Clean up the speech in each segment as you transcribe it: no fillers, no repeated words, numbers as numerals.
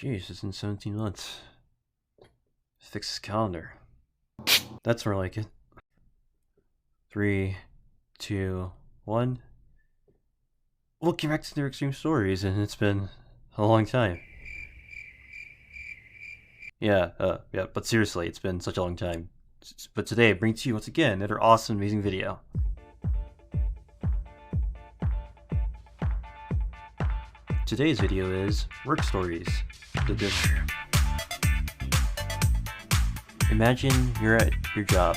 Jeez, it's in 17 months. Fix his calendar. That's more like it. 3, 2, 1. Welcome back to their Xtreme Stories, and it's been a long time. Yeah, but seriously, it's been such a long time. But today I bring to you once again another awesome, amazing video. Today's video is Work Stories, the Xtreme. Imagine you're at your job.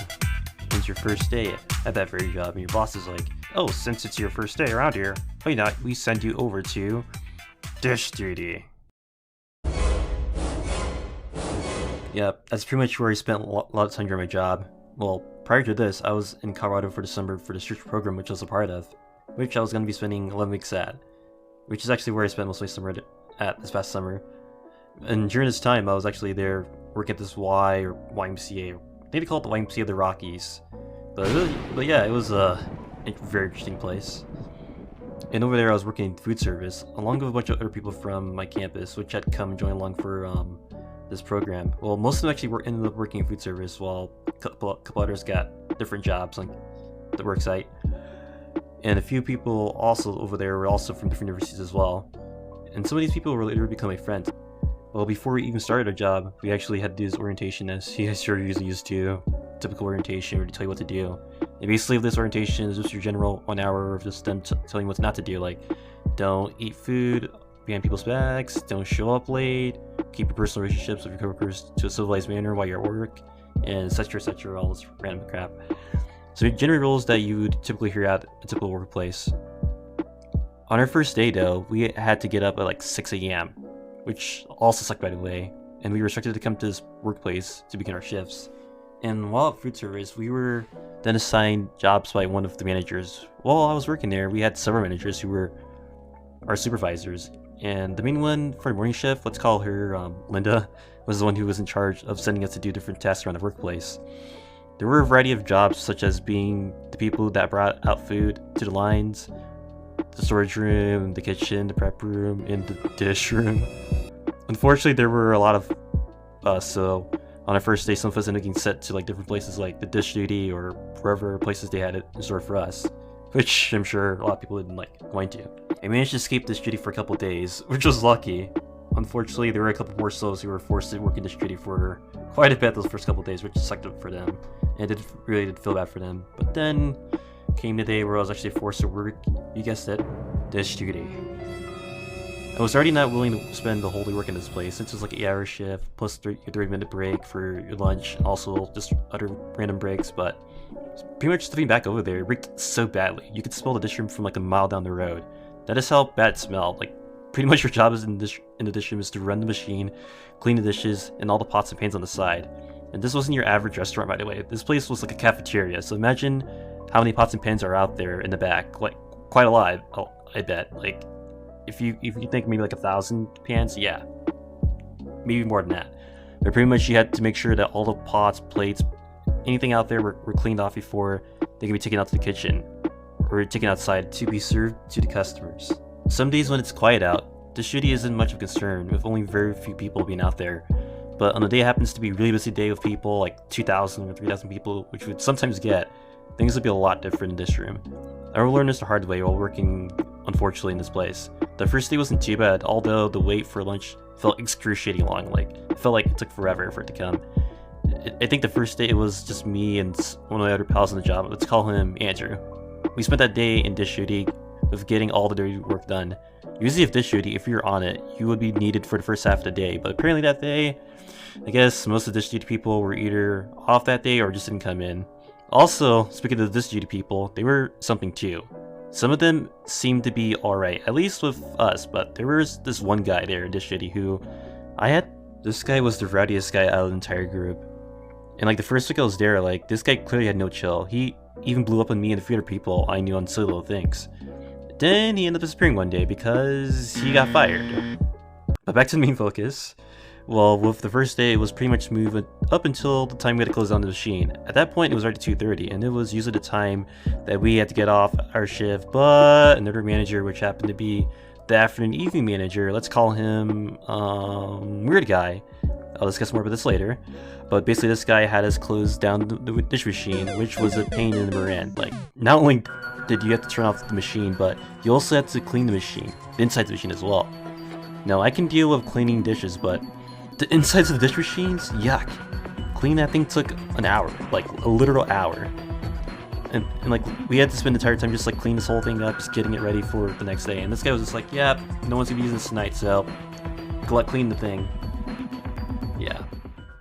It's your first day at that very job, and your boss is like, "Oh, since it's your first day around here, why not we send you over to dish duty?" Yep, that's pretty much where I spent a lot of time during my job. Well, prior to this, I was in Colorado for the summer for the search program, which I was a part of, which I was going to be spending 11 weeks at, which is actually where I spent most of my summer at this past summer. And during this time, I was actually there working at this YMCA. I think they call it the YMCA of the Rockies. But yeah, it was a very interesting place. And over there, I was working in food service, along with a bunch of other people from my campus, which had come join along for this program. Well, most of them actually ended up working in food service, while a couple others got different jobs on the work site. And a few people also over there were also from different universities as well. And some of these people were later become my friends. Well, before we even started our job, we actually had to do this orientation, as you guys are usually used to. Typical orientation, where they tell you what to do. And basically, this orientation is just your general 1 hour of just them telling you what not to do, like don't eat food behind people's backs, don't show up late, keep your personal relationships with your coworkers to a civilized manner while you're at work, and etc., all this random crap. So general rules that you would typically hear at a typical workplace. On our first day, though, we had to get up at like 6 a.m., which also sucked, by the way, and we were expected to come to this workplace to begin our shifts. And while at food service, we were then assigned jobs by one of the managers. While I was working there, we had several managers who were our supervisors, and the main one for the morning shift, let's call her Linda, was the one who was in charge of sending us to do different tasks around the workplace. There were a variety of jobs, such as being the people that brought out food to the lines, the storage room, the kitchen, the prep room, and the dish room. Unfortunately, there were a lot of us, so on our first day, some of us ended up getting sent to like different places like the dish duty or wherever places they had it in store for us, which I'm sure a lot of people didn't like going to. I managed to escape dish duty for a couple of days, which was lucky. Unfortunately, there were a couple more souls who were forced to work in dish duty for quite a bit those first couple of days, which sucked up for them, and it really did feel bad for them. But then came the day where I was actually forced to work, you guessed it, dish duty. I was already not willing to spend the whole day working in this place, since it was like an 8-hour shift, plus your 30-minute break for your lunch, also just other random breaks, but pretty much stepping back over there, it reeked so badly. You could smell the dish room from like a mile down the road. That is how bad it smelled. Like, pretty much your job is in the dish room is to run the machine, clean the dishes, and all the pots and pans on the side. And this wasn't your average restaurant, by the way. This place was like a cafeteria, so imagine how many pots and pans are out there in the back. Like, quite a lot, I bet. Like, if you think maybe like 1,000 pans, yeah, maybe more than that. But pretty much you had to make sure that all the pots, plates, anything out there were cleaned off before they could be taken out to the kitchen or taken outside to be served to the customers. Some days when it's quiet out, dish duty isn't much of a concern, with only very few people being out there. But on a day it happens to be a really busy day with people, like 2,000 or 3,000 people, which would sometimes get, things would be a lot different in this room. I learned this the hard way while working, unfortunately, in this place. The first day wasn't too bad, although the wait for lunch felt excruciating long. Like, it felt like it took forever for it to come. I think the first day it was just me and one of my other pals on the job. Let's call him Andrew. We spent that day in dish duty with getting all the dirty work done. Usually with dish duty, if you're on it, you would be needed for the first half of the day, but apparently that day, I guess most of the dish duty people were either off that day or just didn't come in. Also, speaking of the dish duty people, they were something too. Some of them seemed to be alright, at least with us, but there was this one guy there in dish duty who this guy was the rowdiest guy out of the entire group. And like the first week I was there, like this guy clearly had no chill. He even blew up on me and a few other people I knew on silly little things. Then he ended up disappearing one day because he got fired. But back to the main focus. Well, with the first day, it was pretty much moving up until the time we had to close down the machine. At that point, it was already 2:30, and it was usually the time that we had to get off our shift, but another manager, which happened to be the afternoon evening manager, let's call him, weird guy. I'll discuss more about this later. But basically, this guy had us close down the dish machine, which was a pain in the rear end. Like, not only did you have to turn off the machine, but you also had to clean the machine, the inside of the machine as well. Now, I can deal with cleaning dishes, but the insides of the dish machines, yuck. Cleaning that thing took an hour, like a literal hour. And like, we had to spend the entire time just like cleaning this whole thing up, just getting it ready for the next day. And this guy was just like, yeah, no one's gonna be using this tonight, so clean the thing. Yeah,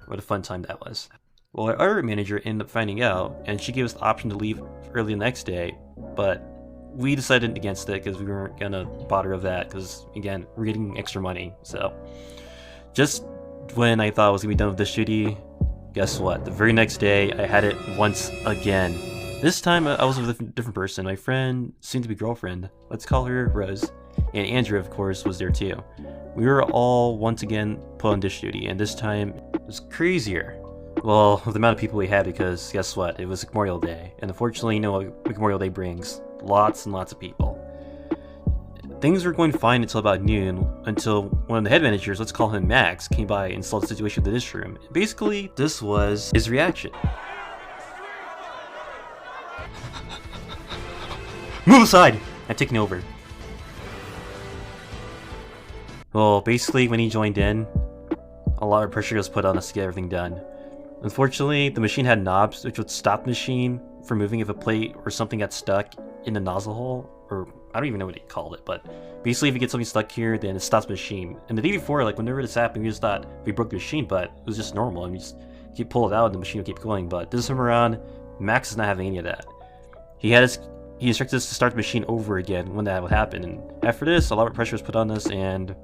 what a fun time that was. Well, our other manager ended up finding out, and she gave us the option to leave early the next day, but we decided against it because we weren't gonna bother with that, because again, we're getting extra money. So just when I thought I was gonna be done with this duty, guess what? The very next day, I had it once again. This time, I was with a different person. My friend, soon-to-be girlfriend, let's call her Rose, and Andrew, of course, was there too. We were all once again put on dish duty, and this time it was crazier. Well, with the amount of people we had, because guess what? It was Memorial Day, and unfortunately, you know what Memorial Day brings. Lots and lots of people. Things were going fine until about noon, until one of the head managers, let's call him Max, came by and saw the situation with the dish room. Basically, this was his reaction. Move aside! I'm taking over. Well, basically, when he joined in, a lot of pressure was put on us to get everything done. Unfortunately, the machine had knobs which would stop the machine from moving if a plate or something got stuck in the nozzle hole, or I don't even know what he called it, but basically if you get something stuck here, then it stops the machine. And the day before, like whenever this happened, we just thought we broke the machine, but it was just normal, and we just keep pull it out and the machine would keep going. But this time around, Max is not having any of that. He instructed us to start the machine over again when that would happen, and after this, a lot of pressure was put on us, and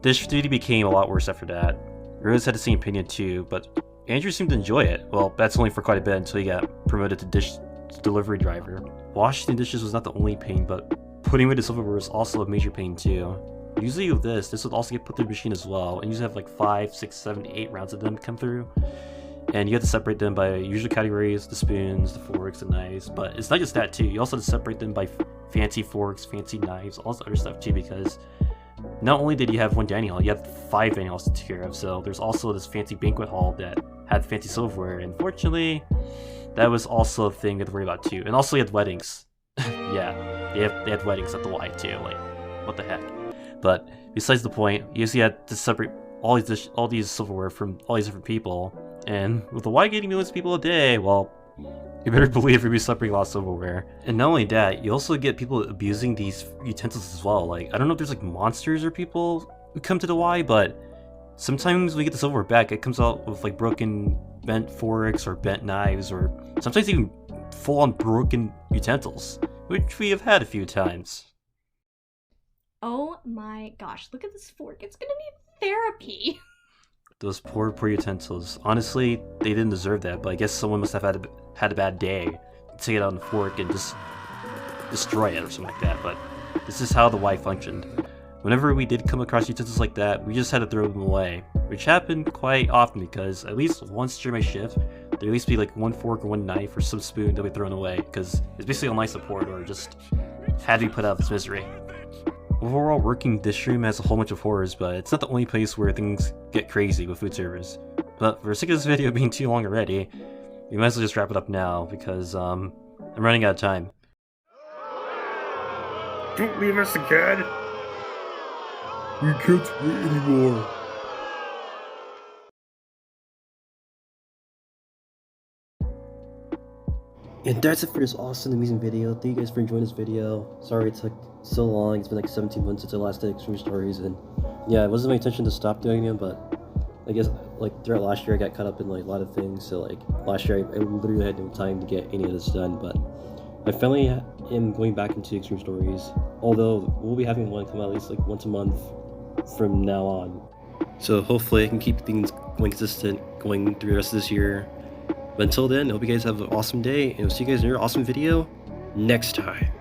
dish duty became a lot worse after that. Rose had the same opinion too, but Andrew seemed to enjoy it. Well, that's only for quite a bit until he got promoted to dish delivery driver. Washing dishes was not the only pain, but putting away the silverware was also a major pain too. Usually with this would also get put through the machine as well, and usually have like 5, 6, 7, 8 rounds of them come through. And you have to separate them by usual categories, the spoons, the forks, the knives. But it's not just that too, you also have to separate them by fancy forks, fancy knives, all this other stuff too, because not only did you have one dining hall, you had 5 dining halls to take care of, so there's also this fancy banquet hall that had fancy silverware, and fortunately, that was also a thing we had to worry about too. And also you had weddings. Yeah, they had weddings at the Y too, like, what the heck. But besides the point, you usually had to separate all these silverware from all these different people, and with the Y getting millions of people a day, well, you better believe we'd be separating a lot of silverware. And not only that, you also get people abusing these utensils as well. Like, I don't know if there's like monsters or people who come to the Y, but sometimes when we get the silverware back, it comes out with like broken bent forks or bent knives, or sometimes even full-on broken utensils, which we have had a few times. Oh my gosh, look at this fork. It's gonna need therapy. Those poor utensils. Honestly, they didn't deserve that, but I guess someone must have had a bad day to take it on the fork and just destroy it or something like that. But this is how the Y functioned. Whenever we did come across utensils like that, we just had to throw them away, which happened quite often because at least once during my shift, there'd at least be like one fork or one knife or some spoon that we thrown away because it's basically on life support or just had to be put out of its misery. Overall, working this room has a whole bunch of horrors, but it's not the only place where things get crazy with food service. But for the sake of this video being too long already, we might as well just wrap it up now because I'm running out of time. Don't leave us again! We can't wait anymore. And that's it for this awesome, amazing video. Thank you guys for enjoying this video. Sorry it took so long. It's been like 17 months since I last did Xtreme Stories, and yeah, it wasn't my intention to stop doing them, but I guess like throughout last year I got caught up in like a lot of things, so like last year I literally had no time to get any of this done, but I finally am going back into Xtreme Stories, although we'll be having one come out at least like once a month from now on. So hopefully I can keep things going consistent going through the rest of this year. But until then, I hope you guys have an awesome day, and I'll see you guys in your awesome video next time.